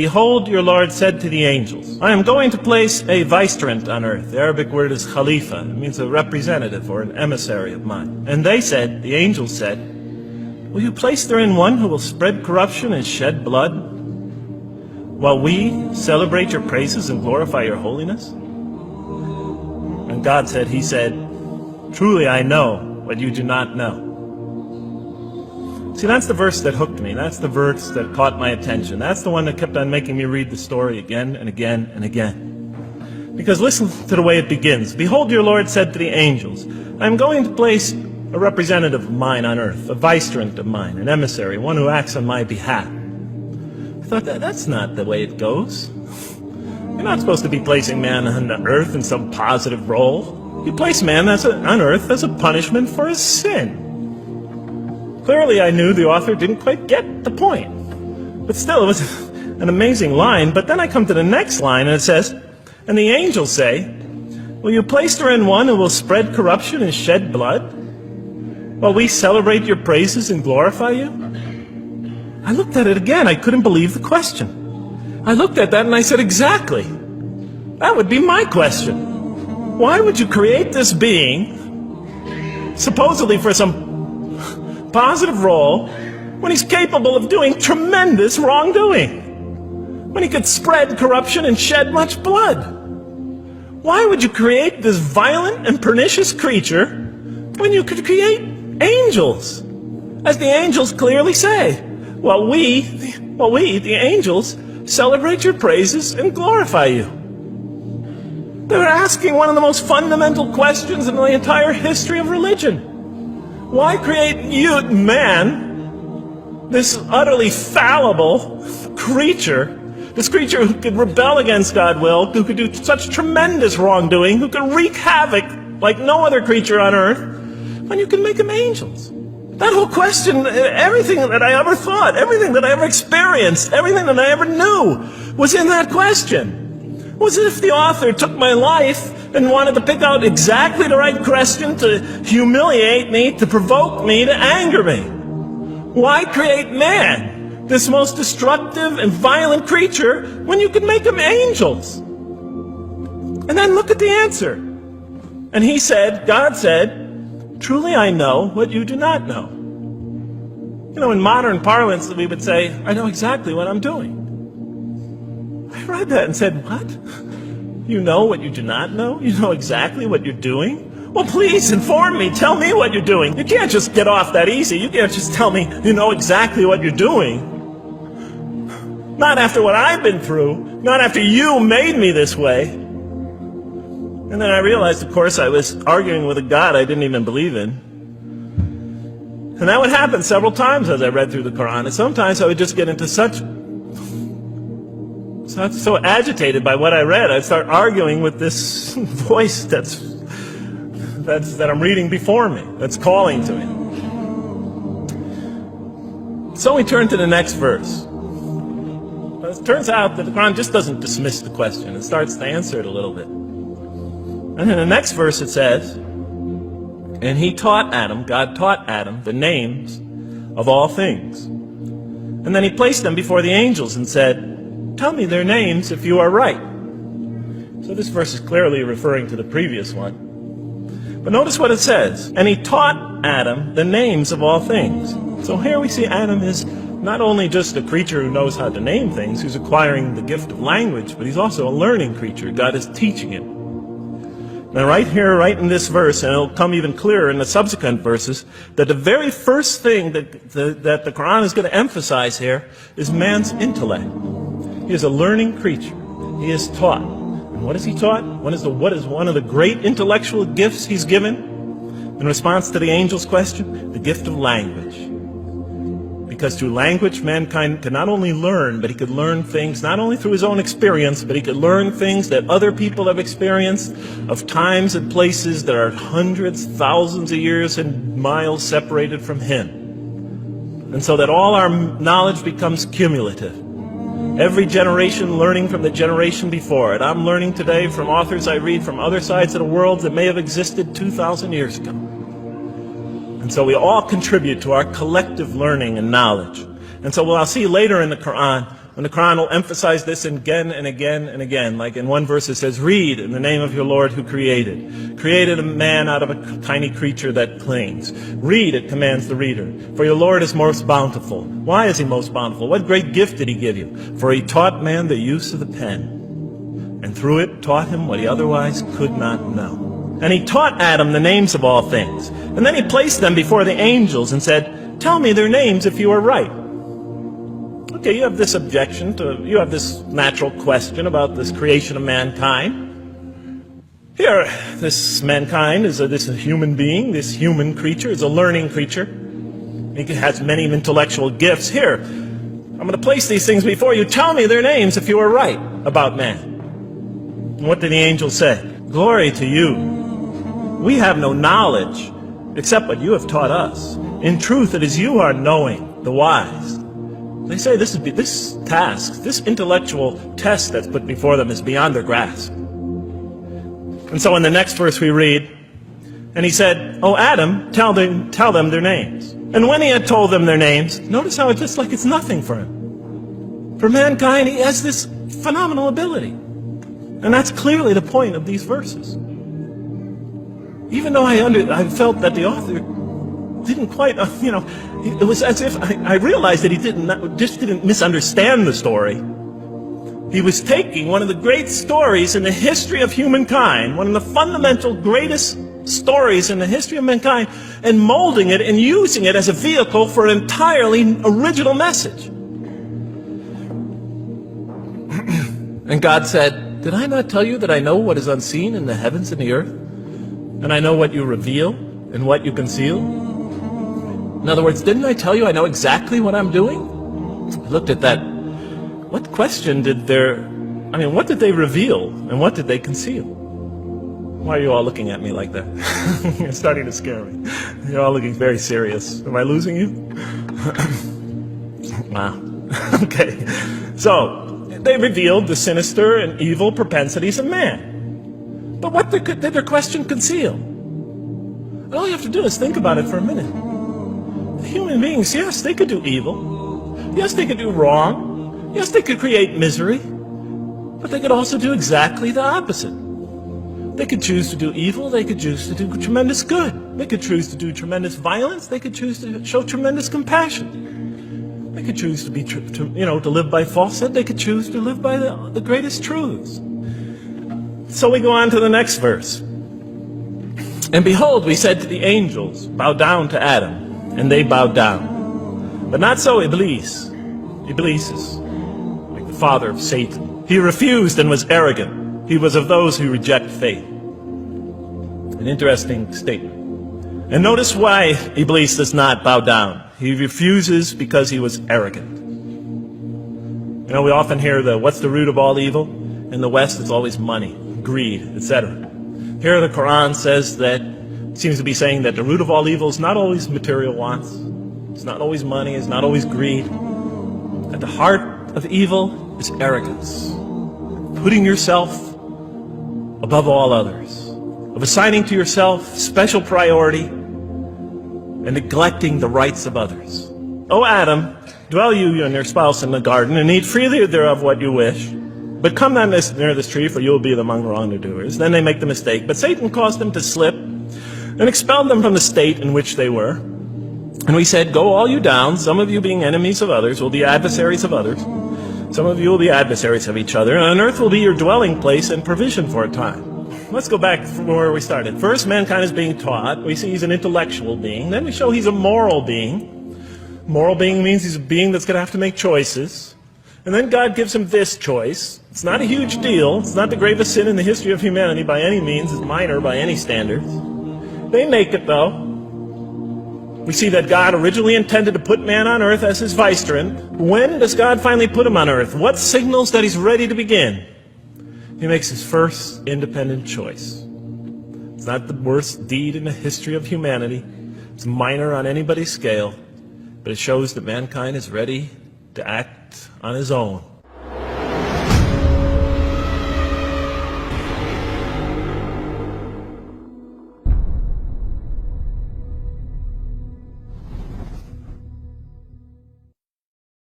"Behold, your Lord said to the angels, I am going to place a vicegerent on earth." The Arabic word is khalifa. It means a representative or an emissary of mine. "And they said," the angels said, "Will you place therein one who will spread corruption and shed blood, while we celebrate your praises and glorify your holiness?" And God said, He said, "Truly I know what you do not know." See, that's the verse that hooked me. That's the verse that caught my attention. That's the one that kept on making me read the story again and again and again. Because listen to the way it begins. "Behold, your Lord said to the angels, I am going to place a representative of mine on earth, a vicegerent of mine, an emissary, one who acts on my behalf." I thought, that's not the way it goes. You're not supposed to be placing man on the earth in some positive role. You place man on earth as a punishment for his sin. Clearly, I knew the author didn't quite get the point. But still, it was an amazing line. But then I come to the next line, and it says, "And the angels say, will you place therein one who will spread corruption and shed blood, while we celebrate your praises and glorify you?" I looked at it again. I couldn't believe the question. I looked at that and I said, exactly. That would be my question. Why would you create this being, supposedly for some positive role, when he's capable of doing tremendous wrongdoing? When he could spread corruption and shed much blood? Why would you create this violent and pernicious creature when you could create angels? As the angels clearly say, Well, we, the angels, celebrate your praises and glorify you. They're asking one of the most fundamental questions in the entire history of religion. Why create you, man, this utterly fallible creature, this creature who could rebel against God's will, who could do such tremendous wrongdoing, who could wreak havoc like no other creature on earth, when you can make them angels? That whole question, everything that I ever thought, everything that I ever experienced, everything that I ever knew was in that question. It was as if the author took my life and wanted to pick out exactly the right question to humiliate me, to provoke me, to anger me. Why create man, this most destructive and violent creature, when you could make them angels? And then look at the answer. And he said, God said, "Truly I know what you do not know." You know, in modern parlance, we would say, "I know exactly what I'm doing." I read that and said, what? You know what you do not know? You know exactly what you're doing? Well, please inform me. Tell me what you're doing. You can't just get off that easy. You can't just tell me you know exactly what you're doing. Not after what I've been through. Not after you made me this way. And then I realized, of course, I was arguing with a God I didn't even believe in. And that would happen several times as I read through the Quran. And sometimes I would just get into so agitated by what I read, I'd start arguing with this voice that I'm reading before me, that's calling to me. So we turn to the next verse. It turns out that the Quran just doesn't dismiss the question. It starts to answer it a little bit. And in the next verse it says, "And he taught Adam," God taught Adam, "the names of all things. And then he placed them before the angels and said, Tell me their names if you are right." So this verse is clearly referring to the previous one. But notice what it says. "And he taught Adam the names of all things." So here we see Adam is not only just a creature who knows how to name things, who's acquiring the gift of language, but he's also a learning creature. God is teaching him. Now right here, right in this verse, and it'll come even clearer in the subsequent verses, that the very first thing that the Quran is going to emphasize here is man's intellect. He is a learning creature. He is taught. And what is he taught? What is one of the great intellectual gifts he's given in response to the angel's question? The gift of language. Because through language, mankind can not only learn, but he could learn things not only through his own experience, but he could learn things that other people have experienced of times and places that are hundreds, thousands of years and miles separated from him. And so that all our knowledge becomes cumulative. Every generation learning from the generation before it. I'm learning today from authors I read from other sides of the world that may have existed 2,000 years ago. And so we all contribute to our collective learning and knowledge. And so what I'll see later in the Quran, And the Quran will emphasize this again and again and again. Like in one verse it says, read in the name of your Lord who created a man out of a tiny creature that clings. Read, it commands the reader. For your Lord is most bountiful. Why is he most bountiful? What great gift did he give you? For he taught man the use of the pen, and through it taught him what he otherwise could not know. And he taught Adam the names of all things. And then he placed them before the angels and said, tell me their names if you are right. Okay, you have this objection you have this natural question about this creation of mankind. Here, this mankind is this human being, this human creature is a learning creature. He has many intellectual gifts. Here, I'm going to place these things before you. Tell me their names if you are right about man. And what did the angel say? Glory to you. We have no knowledge except what you have taught us. In truth, it is you who are knowing, the wise. They say this task, this intellectual test that's put before them is beyond their grasp. And so in the next verse we read, and he said, "O Adam, tell them their names." And when he had told them their names, notice how it's just like it's nothing for him. For mankind, he has this phenomenal ability. And that's clearly the point of these verses. Even though I felt that the author didn't quite, it was as if I realized that he didn't misunderstand the story. He was taking one of the great stories in the history of humankind, one of the fundamental greatest stories in the history of mankind, and molding it and using it as a vehicle for an entirely original message. And God said, did I not tell you that I know what is unseen in the heavens and the earth? And I know what you reveal and what you conceal? In other words, didn't I tell you I know exactly what I'm doing? I looked at that. What question what did they reveal and what did they conceal? Why are you all looking at me like that? You're starting to scare me. You're all looking very serious. Am I losing you? Wow. Okay. So, they revealed the sinister and evil propensities of man. But what did their question conceal? And all you have to do is think about it for a minute. Human beings, yes, they could do evil. Yes, they could do wrong. Yes, they could create misery. But they could also do exactly the opposite. They could choose to do evil. They could choose to do tremendous good. They could choose to do tremendous violence. They could choose to show tremendous compassion. They could choose to live by falsehood. They could choose to live by the greatest truths. So we go on to the next verse. And behold, we said to the angels, bow down to Adam. And they bowed down. But not so Iblis. Iblis is like the father of Satan. He refused and was arrogant. He was of those who reject faith. An interesting statement. And notice why Iblis does not bow down. He refuses because he was arrogant. We often hear what's the root of all evil? In the West, it's always money, greed, etc. Here the Quran says seems to be saying that the root of all evil is not always material wants. It's not always money, it's not always greed. At the heart of evil is arrogance. Putting yourself above all others. Of assigning to yourself special priority and neglecting the rights of others. O Adam, dwell you and your spouse in the garden, and eat freely thereof what you wish. But come not near this tree, for you will be among wrongdoers. Then they make the mistake. But Satan caused them to slip and expelled them from the state in which they were. And we said, go all you down, some of you being enemies of others, will be adversaries of others. Some of you will be adversaries of each other, and on earth will be your dwelling place and provision for a time. Let's go back from where we started. First, mankind is being taught. We see he's an intellectual being. Then we show he's a moral being. Moral being means he's a being that's going to have to make choices. And then God gives him this choice. It's not a huge deal. It's not the gravest sin in the history of humanity by any means. It's minor by any standards. They make it, though. We see that God originally intended to put man on earth as his vicegerent. When does God finally put him on earth? What signals that he's ready to begin? He makes his first independent choice. It's not the worst deed in the history of humanity. It's minor on anybody's scale. But it shows that mankind is ready to act on his own.